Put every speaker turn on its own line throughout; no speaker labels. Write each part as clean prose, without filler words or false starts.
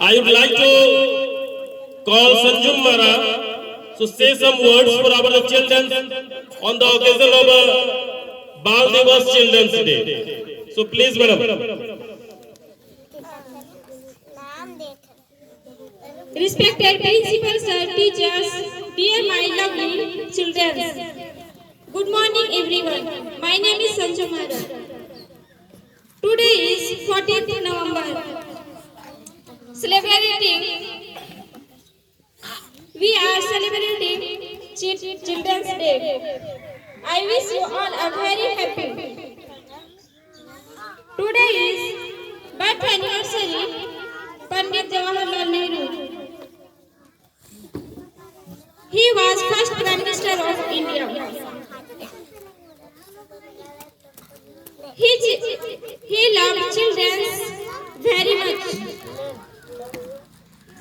I would like to call Sanjum Mara to say some words for our children on the occasion of Bal Divas Children's Day. So please, madam.
Respected principals, sir, teachers, dear my lovely children. Good morning, everyone. My name is Sanju Mara. Today is 14th November. We are celebrating Children's Day. I wish you all a very happy. Today is birth anniversary Pandit Jawaharlal Nehru. He was first Prime Minister of India. He loved children very much.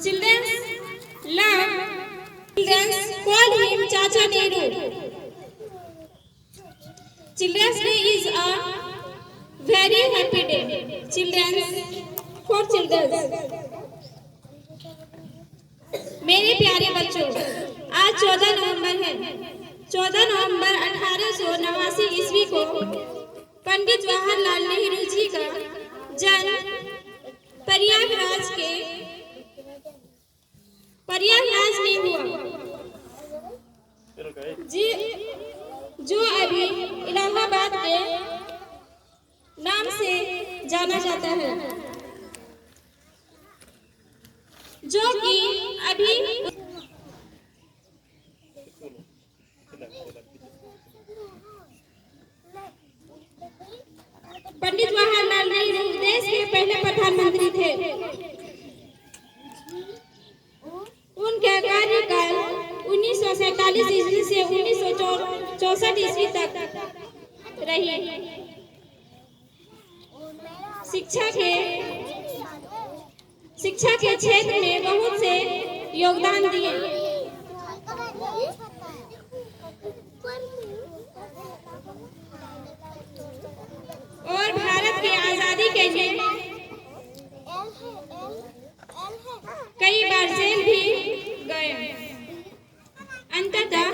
Children love children call him Chacha Nehru. Children's Day is a very happy day. Children for children. मेरे प्यारे बच्चों, आज 14 नवंबर है। 14 नवंबर 1889 ईस्वी को पंडित जवाहरलाल नेहरू जी का जन्म प्रयागराज में हुआ, जो अभी इलाहाबाद के नाम से जाना जाता है, जो कि अभी पंडित जवाहरलाल नेहरू देश के पहले प्रधानमंत्री थे। उनका कार्यकाल 1947 ईस्वी से 1964 ईस्वी तक रही। शिक्षा के क्षेत्र में बहुत से योगदान दिए। और भारत की आजादी के लिए कई बार जेल भी गए। अंततः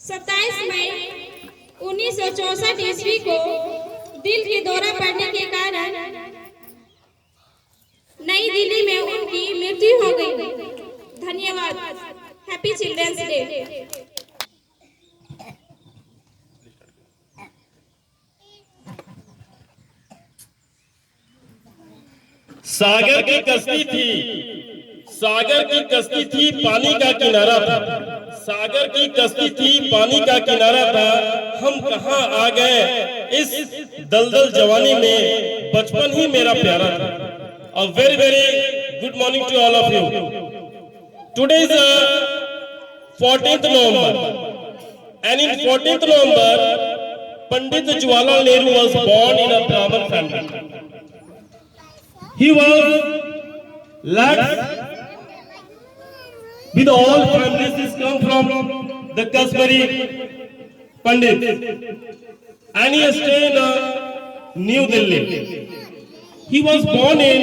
27 मई 1964 ईस्वी को दिल की दौरा पड़ने के कारण नई दिल्ली में उनकी मृत्यु हो गई। धन्यवाद। Happy children's day.
सागर की कश्ती थी, पानी का किनारा था। सागर की कश्ती थी, पानी का किनारा था। हम कहां आ गए इस दलदल जवानी में, बचपन ही मेरा प्यारा था। A very good morning to all of you. Today is 14th November, and in 14th November, Pandit Jawaharlal Nehru was born in a Brahmin family. He was lax with all families. This come from the Kashmiri Pandit, and he stayed in New Delhi. He was born in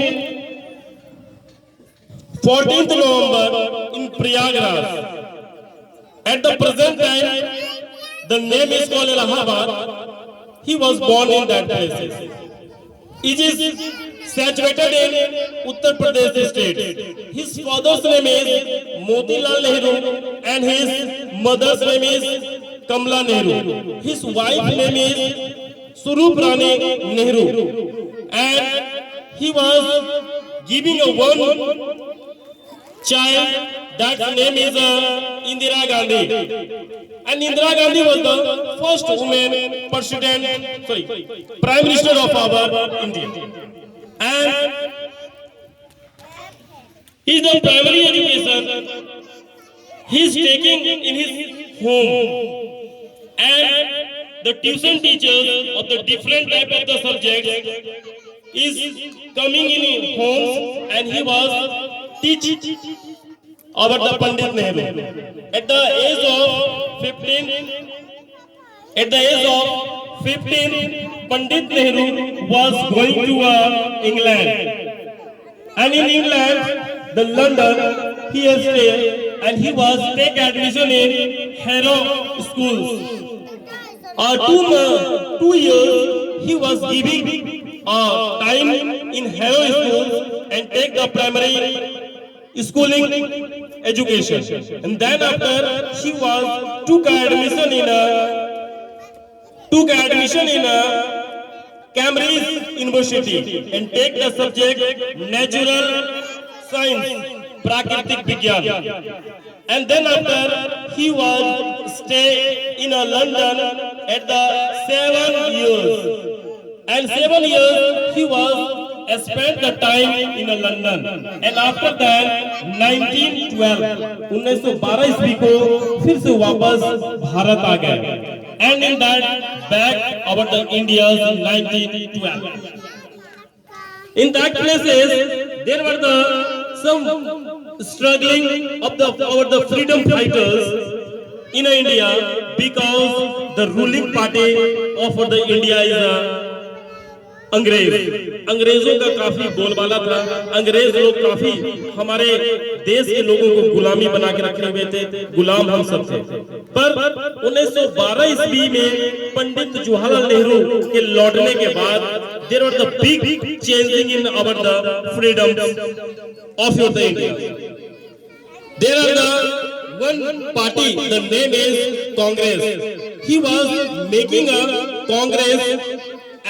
14th November in Prayagraj. At the present time, the name is called Allahabad. He was born in that place. It is situated in Uttar Pradesh state. His father's name is Motilal Nehru and his mother's name is Kamla Nehru. His wife's name is Surup Rani Nehru. And he was giving a one child, that name is Indira Gandhi. And Indira Gandhi was the first woman Prime Minister of our India. And his primary education he is taking in his home. And the tuition teachers of the different type of the subjects is coming in homes, and he was teaching about the Pandit Nehru. At the age of 15, Pandit Nehru was going to England, And in England, the London, he has stayed and he was take admission in Harrow schools. 2 years he was giving time in Harrow schools and take the primary schooling education. And then after he was took admission in a Cambridge University and take the subject natural science, Prakritik Vigyan. And then after he was stay in a London at the 7 years. And 7 years he was spent the time in a London. And after that 1912 ईस्वी को फिर से वापस भारत आ गए. And in that back about the India's 1912. In that places there were some struggling of the freedom fighters in India because the ruling party of the India is अंग्रेजों का काफी बोलबाला था. अंग्रेज लोग काफी हमारे देश के लोगों को गुलामी बना के रखे हुए थे. गुलाम हम सब थे. पर 1912 ईस्वी में पंडित जवाहरलाल नेहरू के लौटने के बाद there was the big changing in our the freedom of your India. There are the one party, the name is Congress. He was making a Congress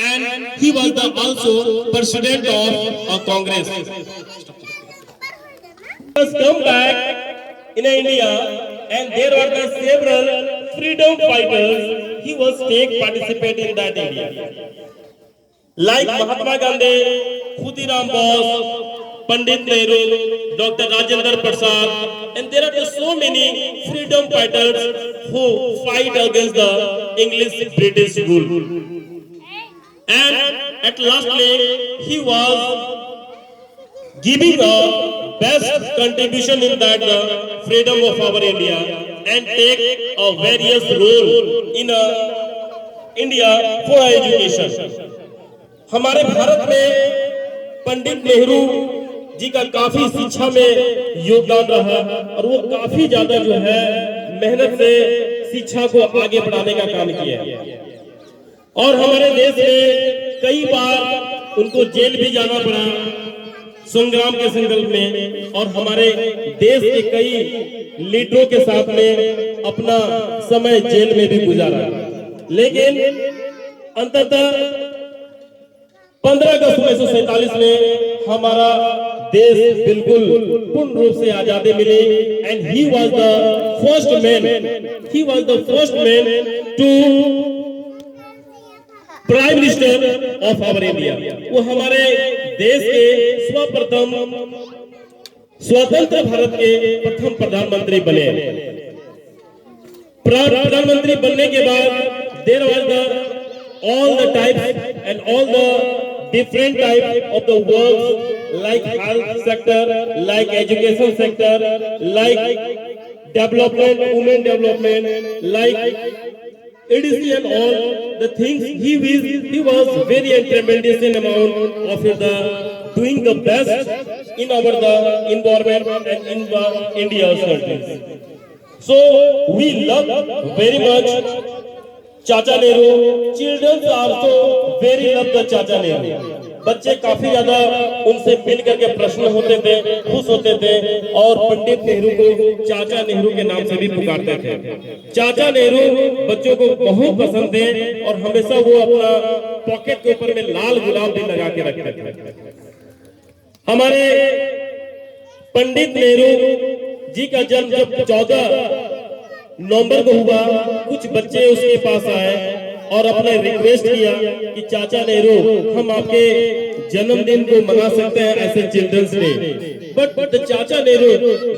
and he was the also president of a Congress. He has come back in India and there were the several freedom fighters. He was participate in that area. Like Mahatma Gandhi, Khudiram Bose, Pandit Nehru, Dr. Rajendra Prasad, and there are so many freedom fighters who fight against the English-British rule. And at lastly, he was giving the best contribution in that freedom of our India and take a various role in India for education. हमारे भारत में पंडित नेहरू जी का काफी शिक्षा में योगदान रहा और वो काफी ज्यादा जो है मेहनत से शिक्षा को आगे बढ़ाने का काम किया. और हमारे देश में कई बार उनको जेल भी जाना पड़ा संग्राम के संकल्प में और हमारे देश के कई लीडरों के साथ में अपना समय जेल में भी गुजारा. लेकिन अंततः 15 अगस्त 1947 में हमारा देश बिल्कुल पूर्ण रूप से आजादी मिली. And he was the first man to prime minister of our India. वो हमारे देश के स्वतंत्र भारत के प्रथम प्रधानमंत्री बने. प्रधानमंत्री बनने के बाद there was the all the types and all the different types of the works like health sector, like education sector, like development, women development, like EDC and all the things. He was very tremendous in amount of the doing the best in our the environment and in the India's countries. So we love very much Chacha Nehru. Childrens also very love the Chacha Nehru. बच्चे काफी ज्यादा उनसे मिल करके प्रश्न होते थे, खुश होते थे और पंडित नेहरू को चाचा नेहरू के नाम से भी पुकारते थे. चाचा नेहरू बच्चों को बहुत पसंद थे और हमेशा वो अपना पॉकेट के ऊपर में लाल गुलाब भी लगा के रखते थे. हमारे पंडित नेहरू जी का जन्म जब 14 नवंबर को हुआ, कुछ बच्चे उसके पास आए और अपने रिक्वेस्ट किया कि चाचा नेहरू हम आपके जन्मदिन को मना सकते हैं ऐसे children's day. But the Chacha Nehru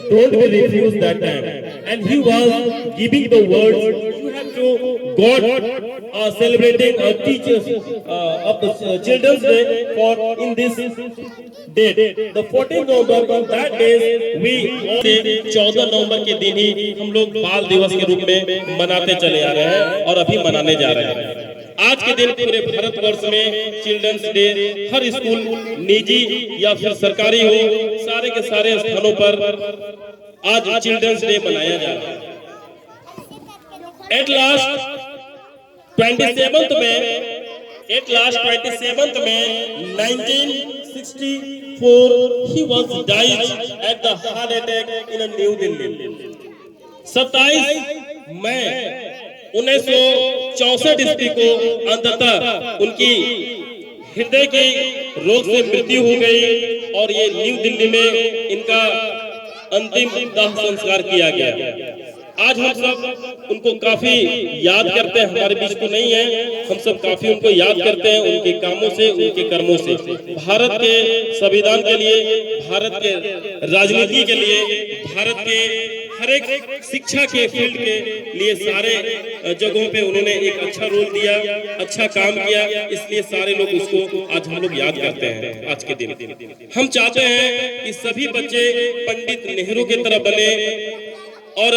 don't refuse that time and he was giving the words you have to god celebrating teachers of the children's day for in this date the 14th November. On that day we 14 नवंबर के दिन ही हम लोग बाल दिवस के रूप में मनाते चले आ रहे हैं और अभी मनाने जा रहे हैं. आज के दिन पूरे भारतवर्ष में चिल्ड्रंस डे हर स्कूल, निजी या फिर सरकारी हो, सारे के सारे स्थानों पर आज चिल्ड्रंस डे मनाया जा रहा है। एट लास्ट 27th में 1964 he was died at the heart attack in New Delhi। 27 मई 1964 ईस्वी को अंततः उनकी हृदय के रोग से मृत्यु हो गई और ये न्यू दिल्ली में इनका अंतिम दाह संस्कार किया गया। आज हम सब उनको काफी याद करते हैं, हमारे बीच तो नहीं है, हम सब काफी उनको याद करते हैं उनके कामों से, उनके कर्मों से। भारत के संविधान के लिए, भारत के राजनीति के लिए, भारत के हर एक शिक्षा के फील्ड के लिए सारे जगहों पे उन्होंने एक अच्छा रोल दिया, अच्छा काम किया, इसलिए सारे लोग उसको आज हम लोग याद करते हैं। आज के दिन हम चाहते हैं कि सभी बच्चे पंडित नेहरू की तरह बने और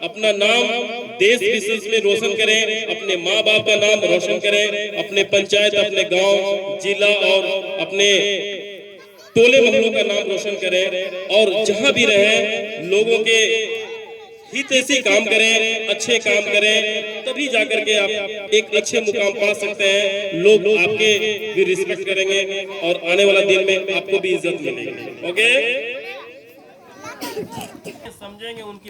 अपना नाम देश विदेश में रोशन करें, अपने माँ बाप का नाम रोशन करें, अपने पंचायत, अपने गांव, जिला और अपने टोले मोहल्लों का नाम रोशन करें और जहां भी रहे लोगों के हित से काम करें, अच्छे काम करें, तभी जाकर के आप एक अच्छे मुकाम पा सकते हैं। लोग आपके भी रिस्पेक्ट करेंगे और आने वाला दिन में आपको भी इज्जत मिलेगी। ओके, समझेंगे उनकी